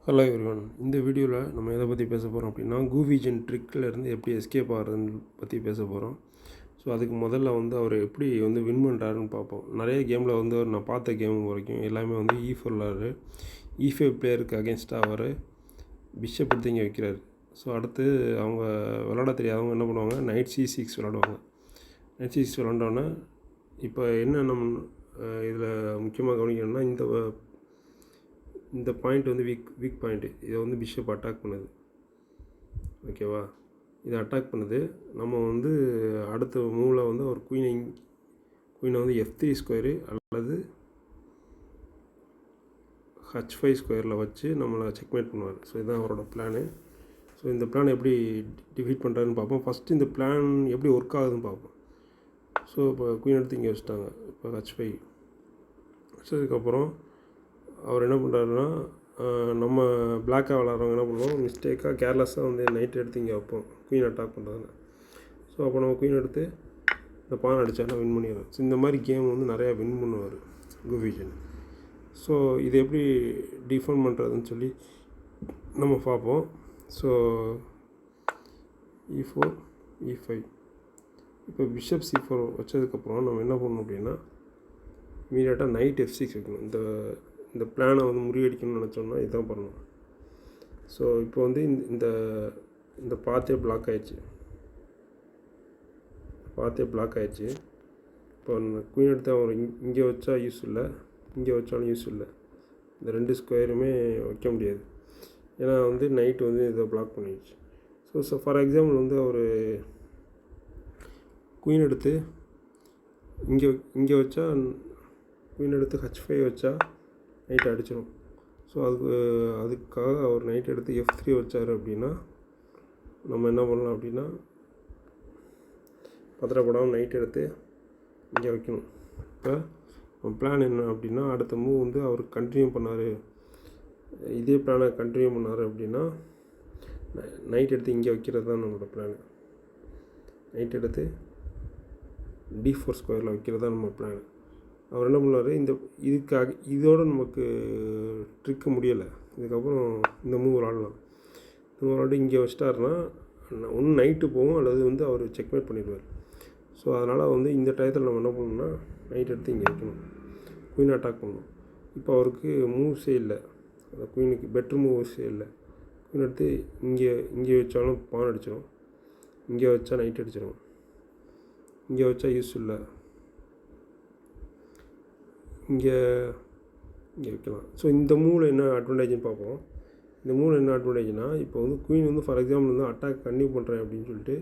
Hello everyone. இந்த வீடியோவில் நம்ம எதை பற்றி பேச போகிறோம் அப்படின்னா, கூவிஜன் ட்ரிக்கிலேருந்து எப்படி எஸ்கேப் ஆகிறதுன்னு பற்றி பேச போகிறோம். ஸோ அதுக்கு முதல்ல அவர் எப்படி வின் பண்ணுறாருன்னு பார்ப்போம். நிறைய கேமில் நான் பார்த்த கேம் வரைக்கும் எல்லாமே E4 விளாட்றாரு. E5 பிளேயருக்கு அகேன்ஸ்டாக அவர் பிஷப் எடுத்து இங்கே வைக்கிறார். ஸோ அடுத்து அவங்க விளாட தெரியாதவங்க என்ன பண்ணுவாங்க, நைட் C6 விளாடுவாங்க. நைட் C6 விளாண்டோன்னே இப்போ என்ன நம்ம இதில் முக்கியமாக கவனிக்கணும்னா, இந்த பாயிண்ட் வீக் பாயிண்ட்டு. இதை பிஷப் அட்டாக் பண்ணுது. ஓகேவா, இதை அட்டாக் பண்ணுது. நம்ம அடுத்த மூவில் ஒரு குயினை F3 ஸ்கொயரு அல்லது H5 ஸ்கொயரில் வச்சு நம்மளை செக்மேட் பண்ணுவார். ஸோ இதுதான் அவரோட பிளானு. ஸோ இந்த பிளான் எப்படி டிஃபீட் பண்ணுறாருன்னு பார்ப்போம். ஃபஸ்ட்டு இந்த பிளான் எப்படி ஒர்க் ஆகுதுன்னு பார்ப்போம். ஸோ இப்போ குயின் எடுத்து இங்கே வச்சுட்டாங்க. இப்போ H5 வச்சதுக்கப்புறம் அவர் என்ன பண்ணுறாருன்னா, நம்ம பிளாக்காக விளாட்றவங்க என்ன பண்ணுவோம், மிஸ்டேக்காக கேர்லெஸ்ஸாக நைட் எடுத்து இங்கே வைப்போம் குயின் அட்டாக் பண்ணுறதுல. ஸோ அப்போ நம்ம குயின் எடுத்து இந்த பான் அடித்தாலும் வின் பண்ணிடுவோம். ஸோ இந்த மாதிரி கேம் நிறையா வின் பண்ணுவார் கூவிஜன். ஸோ இது எப்படி டிஃபெண்ட் பண்ணுறதுன்னு சொல்லி நம்ம பார்ப்போம். ஸோ E4 E5 இப்போ பிஷப் C4 வச்சதுக்கப்புறம் நம்ம என்ன பண்ணணும் அப்படின்னா, இமீடியட்டாக நைட் F6 வைக்கணும். இந்த பிளானை முறியடிக்கணும்னு நினச்சோம்னா இதுதான் பண்ணணும். ஸோ இப்போ இந்த பாத்தே பிளாக் ஆகிடுச்சு. இப்போ குயின் எடுத்து அவர் இங்கே வச்சா யூஸ் இல்லை, இங்கே வச்சாலும் யூஸ் இல்லை. இந்த ரெண்டு ஸ்கொயருமே வைக்க முடியாது. ஏன்னா நைட்டு இதை பிளாக் பண்ணிடுச்சு. ஸோ ஃபார் எக்ஸாம்பிள் அவர் குயின் எடுத்து இங்கே வச்சா, குயின் எடுத்து H5 வச்சா நைட் அடிச்சிடும். ஸோ அதுக்காக அவர் நைட் எடுத்து F3 வச்சார் அப்படின்னா நம்ம என்ன பண்ணலாம் அப்படின்னா, பத்திரப்படாமல் நைட் எடுத்து இங்கே வைக்கணும். இப்போ பிளான் என்ன அப்படின்னா, அடுத்த மூவ் அவர் கண்டினியூ பண்ணார், இதே பிளானை கண்டினியூ பண்ணார் அப்படின்னா நைட் எடுத்து இங்கே வைக்கிறது தான் நம்மளோட பிளான். நைட் எடுத்து D4 ஸ்கொயரில் வைக்கிறது தான் நம்ம பிளான். அவர் என்ன பண்ணார், இதோடு நமக்கு ட்ரிக்க முடியலை. இதுக்கப்புறம் இந்த மூவ் விளாடலாம். இந்த மூவ் விளாடி இங்கே வச்சிட்டாருன்னா ஒன்று நைட்டு போகும் அல்லது அவர் செக்மேட் பண்ணிடுவார். ஸோ அதனால் இந்த டயத்தில் நம்ம என்ன பண்ணணும்னா, நைட் எடுத்து இங்கே வைக்கணும், குயின் அட்டாக் பண்ணணும். இப்போ அவருக்கு மூவ்ஸே இல்லை, அந்த குயினுக்கு பெட்ரு மூவ்ஸே இல்லை. குயின் எடுத்து இங்கே வச்சாலும் பான் அடிச்சிடும், இங்கே வச்சா நைட் அடிச்சிடும், இங்கே வச்சா யூஸ் இல்லை, இங்கே வைக்கலாம். ஸோ இந்த மூவில் என்ன அட்வான்டேஜ்னு பார்ப்போம். இந்த மூவில் என்ன அட்வான்டேஜ்னா, இப்போ queen for example attack continue பண்ணுறேன் அப்படின்னு சொல்லிட்டு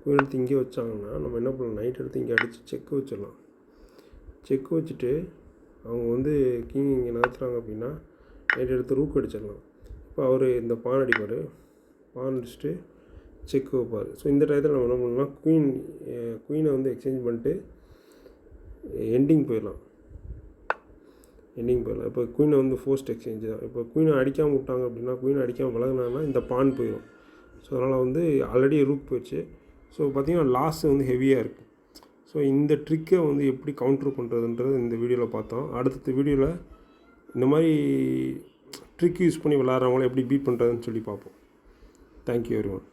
குயின் எடுத்து இங்கே வச்சாங்கன்னா நம்ம என்ன பண்ணலாம், நைட் எடுத்து இங்கே அடித்து செக்கு வச்சிடலாம். செக்கு வச்சுட்டு அவங்க கிங் இங்கே நகர்த்துறாங்க அப்படின்னா நைட் எடுத்து ரூக் அடிச்சிடலாம். இப்போ அவர் இந்த பான் அடிப்பார், பான் அடிச்சுட்டு செக்கு வைப்பார். ஸோ இந்த டயத்தில் நம்ம என்ன பண்ணலாம், குயினை எக்ஸ்சேஞ்ச் பண்ணிட்டு எண்டிங் போயிடலாம். இப்போ குயினை ஃபோர்ஸ்ட் எக்ஸ்சேஞ்சு தான். இப்போ குயினை அடிக்காமல் விட்டாங்க அப்படின்னா, குயினை அடிக்காமல் விலகினாங்கன்னா இந்த பான் போயிடும். ஸோ அதனால் ஆல்ரெடி ரூக் போயிடுச்சு. ஸோ பார்த்திங்கன்னா லாஸ் ஹெவியாக இருக்குது. ஸோ இந்த ட்ரிக்கை எப்படி கவுண்டர் பண்ணுறதுன்றது இந்த வீடியோவில் பார்த்தோம். அடுத்த வீடியோவில் இந்த மாதிரி ட்ரிக் யூஸ் பண்ணி விளாட்றவங்கள எப்படி பீட் பண்ணுறதுன்னு சொல்லி பார்ப்போம். Thank you everyone.